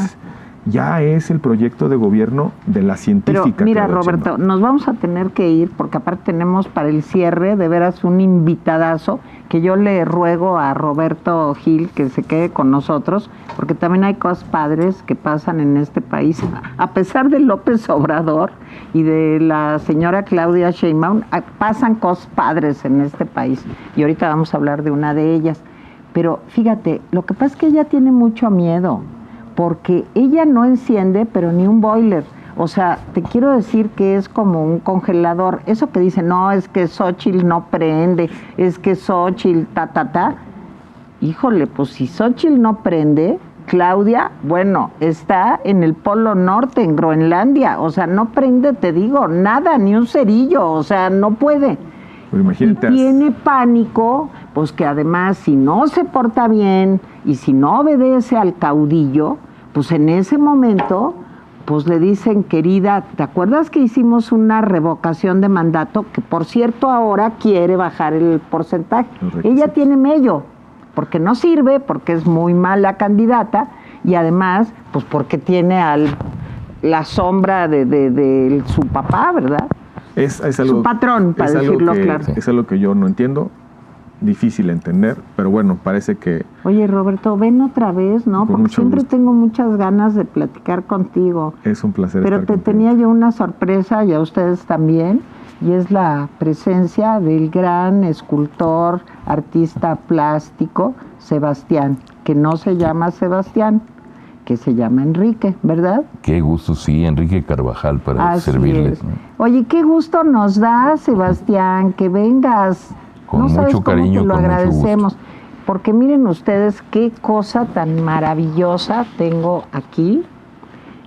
ya es el proyecto de gobierno de la científica. Pero mira, Roberto, nos vamos a tener que ir porque aparte tenemos para el cierre de veras un invitadazo que yo le ruego a Roberto Gil que se quede con nosotros porque también hay cosas padres que pasan en este país. A pesar de López Obrador y de la señora Claudia Sheinbaum, pasan cosas padres en este país y ahorita vamos a hablar de una de ellas. Pero fíjate, lo que pasa es que ella tiene mucho miedo porque ella no enciende, pero ni un boiler. O sea, te quiero decir que es como un congelador. Eso que dicen, no, es que Xóchitl no prende, es que Xóchitl, Híjole, pues si Xóchitl no prende, Claudia, bueno, está en el Polo Norte, en Groenlandia. O sea, no prende, te digo, nada, ni un cerillo. O sea, no puede. Pero imagínate. Y tiene pánico, pues que además, si no se porta bien y si no obedece al caudillo, pues en ese momento, pues le dicen, querida, ¿te acuerdas que hicimos una revocación de mandato? Que por cierto ahora quiere bajar el porcentaje. Ella tiene mello, porque no sirve, porque es muy mala candidata y además, pues porque tiene la sombra de su papá, ¿verdad? Es algo, su patrón, para decirlo claro. Es algo que yo no entiendo. Difícil de entender, pero bueno, parece que... Oye, Roberto, ven otra vez, ¿no? Porque siempre tengo muchas ganas de platicar contigo. Es un placer pero estar contigo. Tenía yo una sorpresa, y a ustedes también, y es la presencia del gran escultor, artista plástico, Sebastián, que no se llama Sebastián, que se llama Enrique, ¿verdad? Qué gusto, sí, Enrique Carvajal, para servirles. ¿No? Oye, qué gusto nos da, Sebastián, que vengas. Con no sabes mucho cariño, cómo te lo con agradecemos. Mucho gusto. Porque miren ustedes qué cosa tan maravillosa tengo aquí.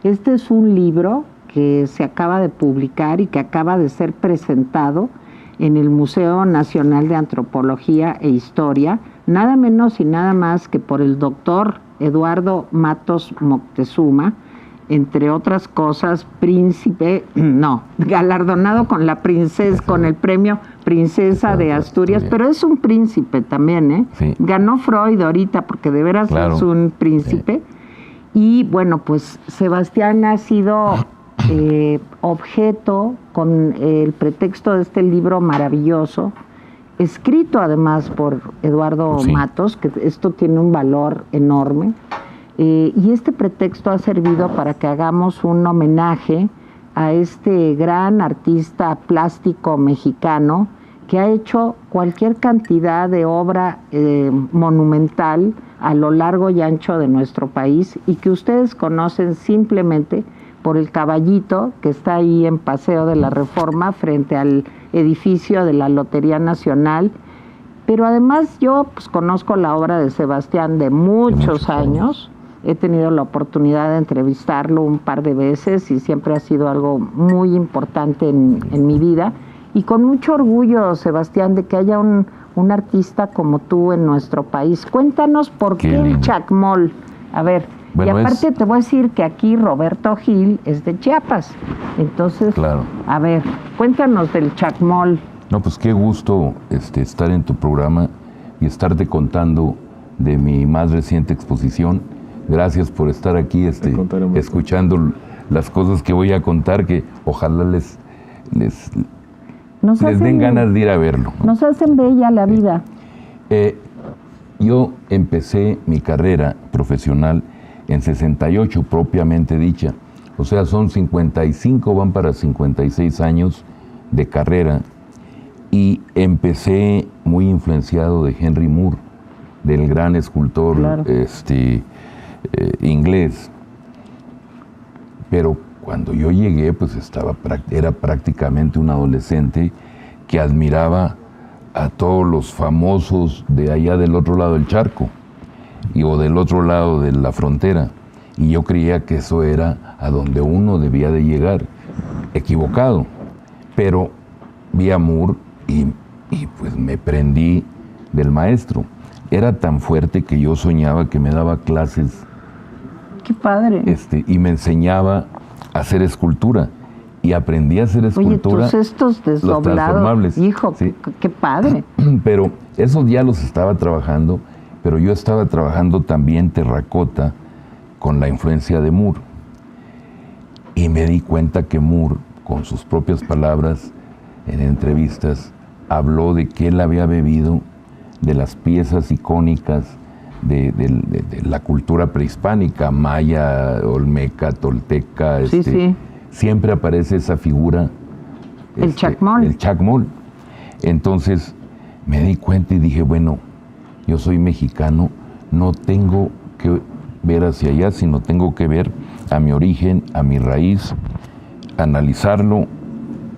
Este es un libro que se acaba de publicar y que acaba de ser presentado en el Museo Nacional de Antropología e Historia, nada menos y nada más que por el doctor Eduardo Matos Moctezuma, entre otras cosas, galardonado con la princesa, con el premio Princesa de Asturias, pero es un príncipe también, ¿eh? Sí. Ganó Freud ahorita, porque de veras es un príncipe. Sí. Y bueno, pues Sebastián ha sido objeto con el pretexto de este libro maravilloso, escrito además por Eduardo Matos, que esto tiene un valor enorme. Y este pretexto ha servido para que hagamos un homenaje a este gran artista plástico mexicano que ha hecho cualquier cantidad de obra monumental a lo largo y ancho de nuestro país y que ustedes conocen simplemente por el caballito que está ahí en Paseo de la Reforma frente al edificio de la Lotería Nacional. Pero además yo pues conozco la obra de Sebastián de muchos años. He tenido la oportunidad de entrevistarlo un par de veces y siempre ha sido algo muy importante en mi vida. Y con mucho orgullo, Sebastián, de que haya un artista como tú en nuestro país. Cuéntanos por qué el Chacmol. A ver, bueno, y aparte te voy a decir que aquí Roberto Gil es de Chiapas. Entonces, claro. A ver, cuéntanos del Chacmol. No, pues qué gusto estar en tu programa y estarte contando de mi más reciente exposición. Gracias por estar aquí escuchando las cosas que voy a contar, que ojalá les den ganas de ir a verlo, ¿no? Nos hacen bella la vida. Yo empecé mi carrera profesional en 68, propiamente dicha. O sea, son 55, van para 56 años de carrera. Y empecé muy influenciado de Henry Moore, del gran escultor, claro, inglés. Pero cuando yo llegué, pues era prácticamente un adolescente que admiraba a todos los famosos de allá del otro lado del charco o del otro lado de la frontera. Y yo creía que eso era a donde uno debía de llegar. Equivocado. Pero vi a Moore y pues me prendí del maestro. Era tan fuerte que yo soñaba que me daba clases. ¡Qué padre! Y me enseñaba a hacer escultura. Y aprendí a hacer escultura. Oye, tus estos desdoblados, hijo, sí. Qué padre. Pero esos ya los estaba trabajando, pero yo estaba trabajando también terracota con la influencia de Moore. Y me di cuenta que Moore, con sus propias palabras, en entrevistas, habló de que él había bebido de las piezas icónicas de la cultura prehispánica, maya, olmeca, tolteca. Sí. Siempre aparece esa figura. El Chacmol. El Chacmol. Entonces me di cuenta y dije, bueno, yo soy mexicano, no tengo que ver hacia allá, sino tengo que ver a mi origen, a mi raíz, analizarlo,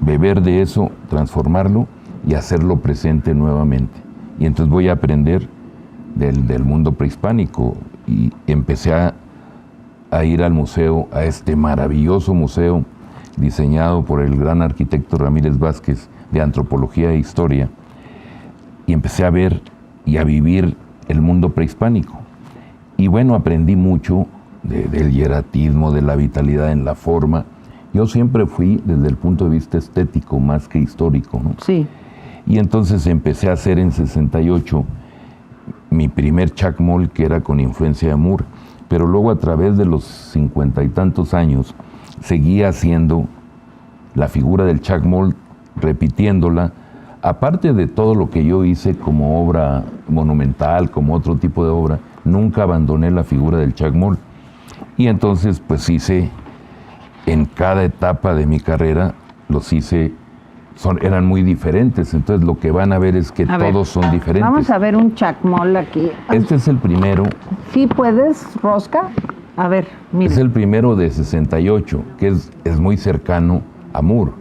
beber de eso, transformarlo y hacerlo presente nuevamente. Y entonces voy a aprender del mundo prehispánico y empecé a ir al museo, a este maravilloso museo diseñado por el gran arquitecto Ramírez Vázquez de Antropología e Historia, y empecé a ver y a vivir el mundo prehispánico. Y bueno, aprendí mucho del hieratismo, de la vitalidad en la forma. Yo siempre fui desde el punto de vista estético más que histórico, ¿no? Sí. Y entonces empecé a hacer en 68 mi primer Chacmol, que era con influencia de Moore, pero luego a través de los 50 y tantos años seguía haciendo la figura del Chacmol, repitiéndola, aparte de todo lo que yo hice como obra monumental, como otro tipo de obra, nunca abandoné la figura del Chacmol. Y entonces pues hice, en cada etapa de mi carrera, los hice, eran muy diferentes, entonces lo que van a ver es que todos son diferentes. Vamos a ver un Chacmol aquí. Este es el primero. ¿Sí puedes, Rosca? A ver, mira. Es el primero de 68, que es muy cercano a Moore.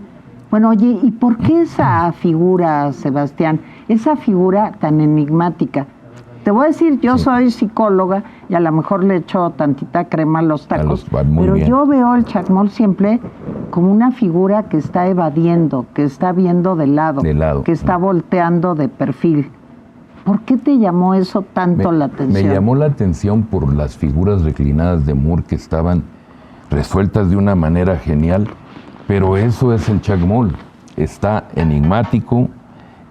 Bueno, oye, ¿y por qué esa figura, Sebastián? Esa figura tan enigmática. Te voy a decir, yo soy psicóloga y a lo mejor le echo tantita crema a los tacos, pero bien. Yo veo el Chacmol siempre como una figura que está evadiendo, que está viendo de lado, que está volteando de perfil. ¿Por qué te llamó eso tanto la atención? Me llamó la atención por las figuras reclinadas de Moore que estaban resueltas de una manera genial, pero eso es el Chacmol. Está enigmático,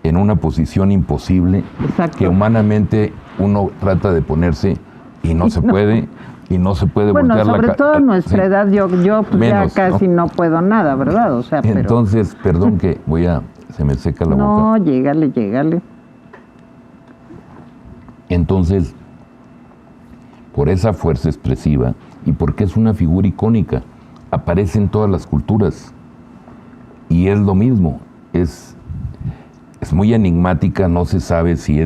en una posición imposible. Exacto. Que humanamente uno trata de ponerse y no se puede, y no se puede voltear la cabeza. Bueno, sobre todo a nuestra edad, yo pues menos, ya casi no puedo nada, ¿verdad? O sea, entonces, perdón que se me seca la boca. No, llégale. Entonces, por esa fuerza expresiva y porque es una figura icónica, aparece en todas las culturas. Y es lo mismo, es muy enigmática, no se sabe si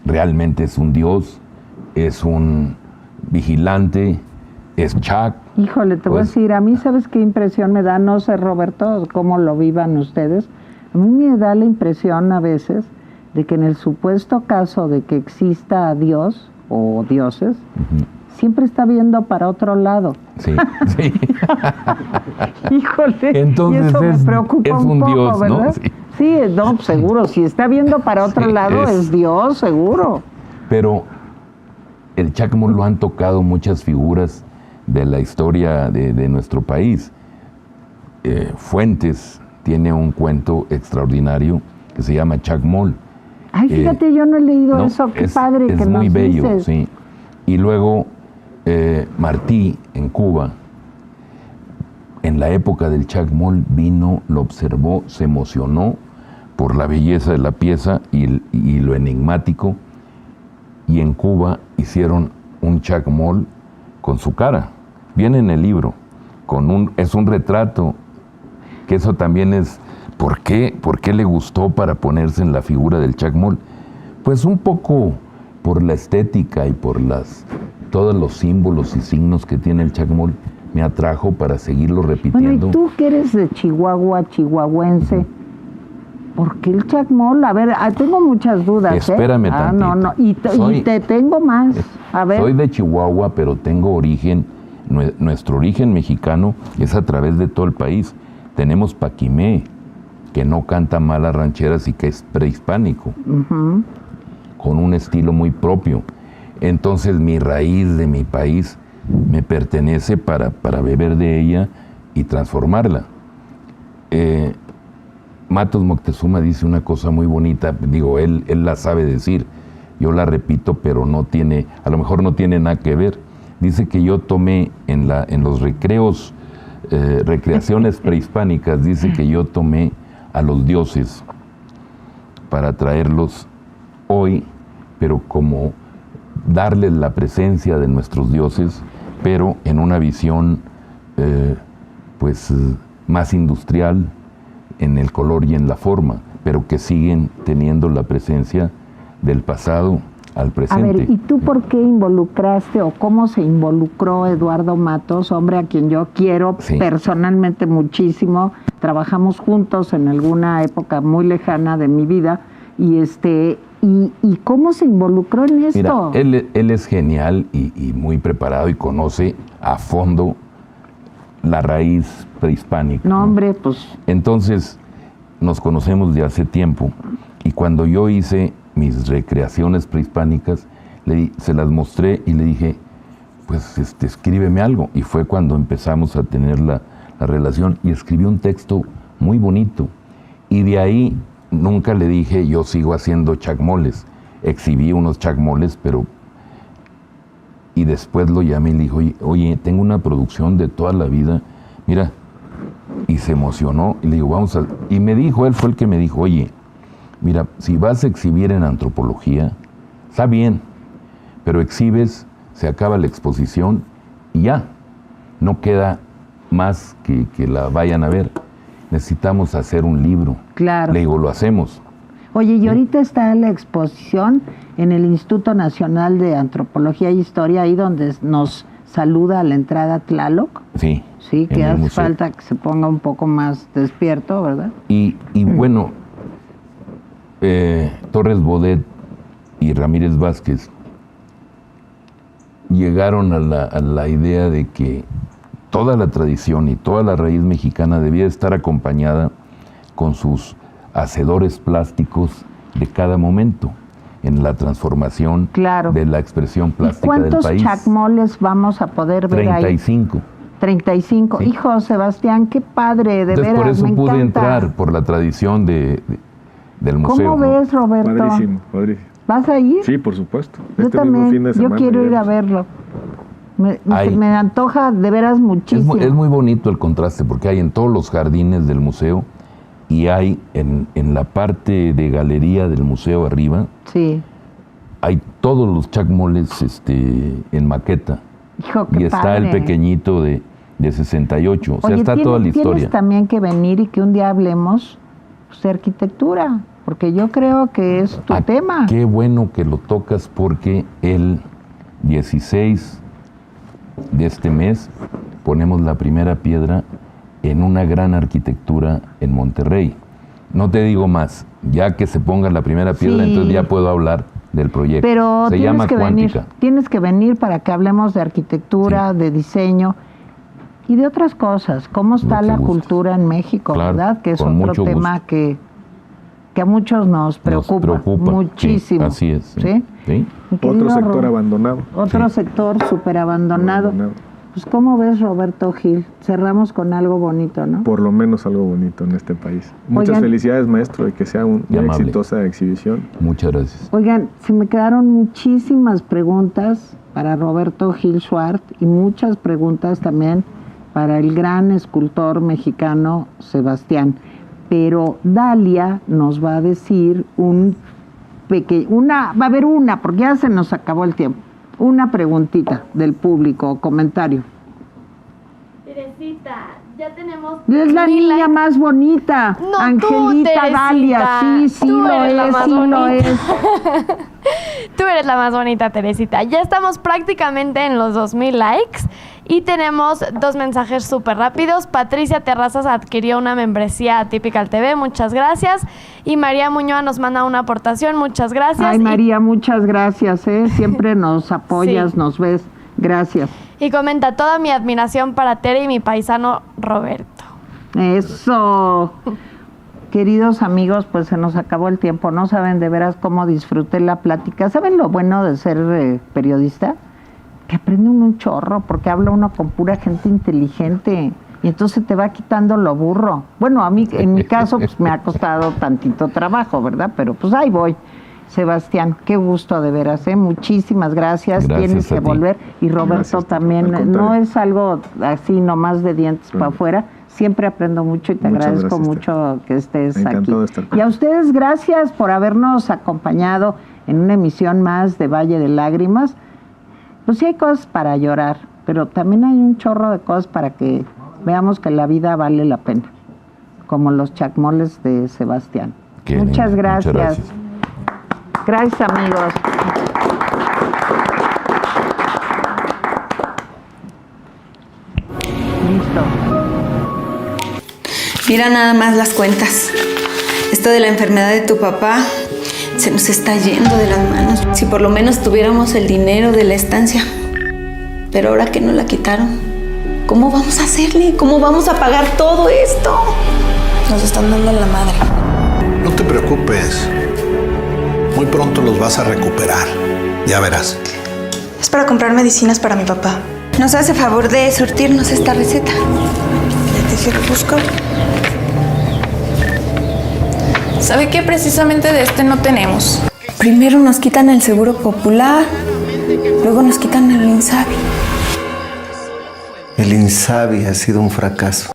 realmente es un dios, es un vigilante, es Chuck. Híjole, te voy a decir, a mí, ¿sabes qué impresión me da? No sé, Roberto, cómo lo vivan ustedes. A mí me da la impresión a veces de que en el supuesto caso de que exista Dios o dioses, siempre está viendo para otro lado. Sí, sí. Híjole, entonces y eso me preocupa un poco, dios, ¿verdad? ¿no? Sí. Sí, no, seguro, si está viendo para otro Sí, lado es Dios, seguro. Pero el Chacmol lo han tocado muchas figuras de la historia de nuestro país. Fuentes tiene un cuento extraordinario que se llama Chacmol. Ay, fíjate, yo no he leído eso, qué padre que nos dices. Es muy bello, sí. Y luego Martí, en Cuba, en la época del Chacmol, vino, lo observó, se emocionó por la belleza de la pieza y lo enigmático, y en Cuba hicieron un Chacmol con su cara. Viene en el libro, es un retrato, que eso también es, ¿por qué le gustó para ponerse en la figura del Chacmol? Pues un poco por la estética y por todos los símbolos y signos que tiene el Chacmol, me atrajo para seguirlo repitiendo. Bueno, y tú que eres de Chihuahua, chihuahuense, ¿por qué el Chacmol? A ver, tengo muchas dudas. Espérame tantito. No, y te tengo más. A ver. Soy de Chihuahua, pero tengo origen, nuestro origen mexicano es a través de todo el país. Tenemos Paquimé, que no canta malas rancheras y que es prehispánico, con un estilo muy propio. Entonces mi raíz de mi país me pertenece para beber de ella y transformarla. Matos Moctezuma dice una cosa muy bonita, digo, él la sabe decir, yo la repito, pero a lo mejor no tiene nada que ver. Dice que yo tomé en los recreaciones prehispánicas, dice que yo tomé a los dioses para traerlos hoy, pero como darles la presencia de nuestros dioses, pero en una visión más industrial en el color y en la forma, pero que siguen teniendo la presencia del pasado al presente. A ver, ¿y tú por qué involucraste o cómo se involucró Eduardo Matos, hombre a quien yo quiero personalmente muchísimo? Trabajamos juntos en alguna época muy lejana de mi vida ¿y cómo se involucró en esto? Mira, él es genial y muy preparado y conoce a fondo la raíz prehispánica. No, hombre, pues... Entonces, nos conocemos de hace tiempo y cuando yo hice mis recreaciones prehispánicas, se las mostré y le dije, pues escríbeme algo. Y fue cuando empezamos a tener la relación y escribí un texto muy bonito. Y de ahí nunca le dije, yo sigo haciendo chacmoles. Exhibí unos chacmoles, y después lo llamé y le dijo, oye, tengo una producción de toda la vida, mira, y se emocionó, y le digo, y me dijo, él fue el que me dijo, oye, mira, si vas a exhibir en antropología, está bien, pero exhibes, se acaba la exposición, y ya, no queda más que la vayan a ver. Necesitamos hacer un libro. Claro. Le digo, lo hacemos. Oye, y ahorita está la exposición en el Instituto Nacional de Antropología e Historia, ahí donde nos saluda a la entrada Tlaloc. Sí. Sí, que hace falta que se ponga un poco más despierto, ¿verdad? Y bueno, Torres Bodet y Ramírez Vázquez llegaron a la idea de que toda la tradición y toda la raíz mexicana debía estar acompañada con sus hacedores plásticos de cada momento en la transformación de la expresión plástica del país. ¿Cuántos chacmoles vamos a poder ver 35. Ahí? 35. Sí. Hijo, Sebastián, qué padre, de veras, por eso me pude encanta. entrar, por la tradición del museo. ¿Cómo ves, Roberto? Padrísimo, padrísimo. ¿Vas a ir? Sí, por supuesto. Yo también, mismo fin de semana, yo quiero ir a verlo. Me antoja de veras muchísimo. Es muy bonito el contraste, porque hay en todos los jardines del museo y hay en la parte de galería del museo arriba, hay todos los chacmoles en maqueta. Hijo, qué y está padre. El pequeñito de 68. O sea, Oye, está toda la historia. Tienes también que venir y que un día hablemos de arquitectura. porque yo creo que es tu tema. Qué bueno que lo tocas porque el 16 de este mes ponemos la primera piedra en una gran arquitectura en Monterrey. No te digo más, ya que se ponga la primera piedra, Sí. entonces ya puedo hablar del proyecto. Pero Se llama Cuántica. Tienes que venir para que hablemos de arquitectura, de diseño y de otras cosas. ¿Cómo está que la gustes. cultura en México, Claro, verdad? Que es con otro mucho tema que a muchos nos preocupa, muchísimo. Sí, así es. ¿Sí? ¿Sí? Mi querido Otro sector Ro- abandonado. Otro sector súper abandonado. Pues, ¿cómo ves, Roberto Gil? Cerramos con algo bonito, ¿no? Por lo menos algo bonito en este país. Muchas Oigan. felicidades, maestro, y que sea una Qué amable. exitosa exhibición. Muchas gracias. Oigan, se me quedaron muchísimas preguntas para Roberto Gil Suart y muchas preguntas también para el gran escultor mexicano Sebastián. Pero Dalia nos va a decir va a haber una, porque ya se nos acabó el tiempo, una preguntita del público o comentario. Teresita, ya tenemos... Es la 1000 niña likes. más bonita, No, tú, Angelita Teresita. Dalia, sí Tú lo eres la es, más sí lo bonita. es. Tú eres la más bonita, Teresita. Ya estamos prácticamente en los 2000 likes y tenemos 2 mensajes súper rápidos. Patricia Terrazas adquirió una membresía a Typical TV, muchas gracias. Y María Muñoz nos manda una aportación, muchas gracias. Ay, María, muchas gracias, siempre nos apoyas, Sí. nos ves, gracias. Y comenta toda mi admiración para Tere y mi paisano Roberto. Eso. Queridos amigos, pues se nos acabó el tiempo. No saben de veras cómo disfruté la plática. ¿Saben lo bueno de ser periodista? Que aprende uno un chorro, porque habla uno con pura gente inteligente. Y entonces te va quitando lo burro. Bueno, a mí, en mi caso, pues me ha costado tantito trabajo, ¿verdad? Pero pues ahí voy. Sebastián, qué gusto de veras, muchísimas gracias. Gracias Tienes a que ti. volver. Y Roberto Gracias, también, al contrario. no es algo así nomás de dientes para afuera. Siempre aprendo mucho y te Muchas agradezco gracias, mucho que estés aquí. Encantado de estar con Y a ustedes, gracias por habernos acompañado en una emisión más de Valle de Lágrimas. Pues sí hay cosas para llorar, pero también hay un chorro de cosas para que veamos que la vida vale la pena, como los chacmoles de Sebastián. Qué Muchas lindo, gracias. muchas gracias. Gracias, amigos. Listo. Mira nada más las cuentas. Esto de la enfermedad de tu papá se nos está yendo de las manos. Si por lo menos tuviéramos el dinero de la estancia. Pero ahora que nos la quitaron, ¿cómo vamos a hacerle? ¿Cómo vamos a pagar todo esto? Nos están dando la madre. No te preocupes. Muy pronto los vas a recuperar. Ya verás. Es para comprar medicinas para mi papá. ¿Nos hace favor de surtirnos esta receta? Déjate que lo busco. ¿Sabe qué? Precisamente de este no tenemos. Primero nos quitan el seguro popular, luego nos quitan el INSABI. El INSABI ha sido un fracaso.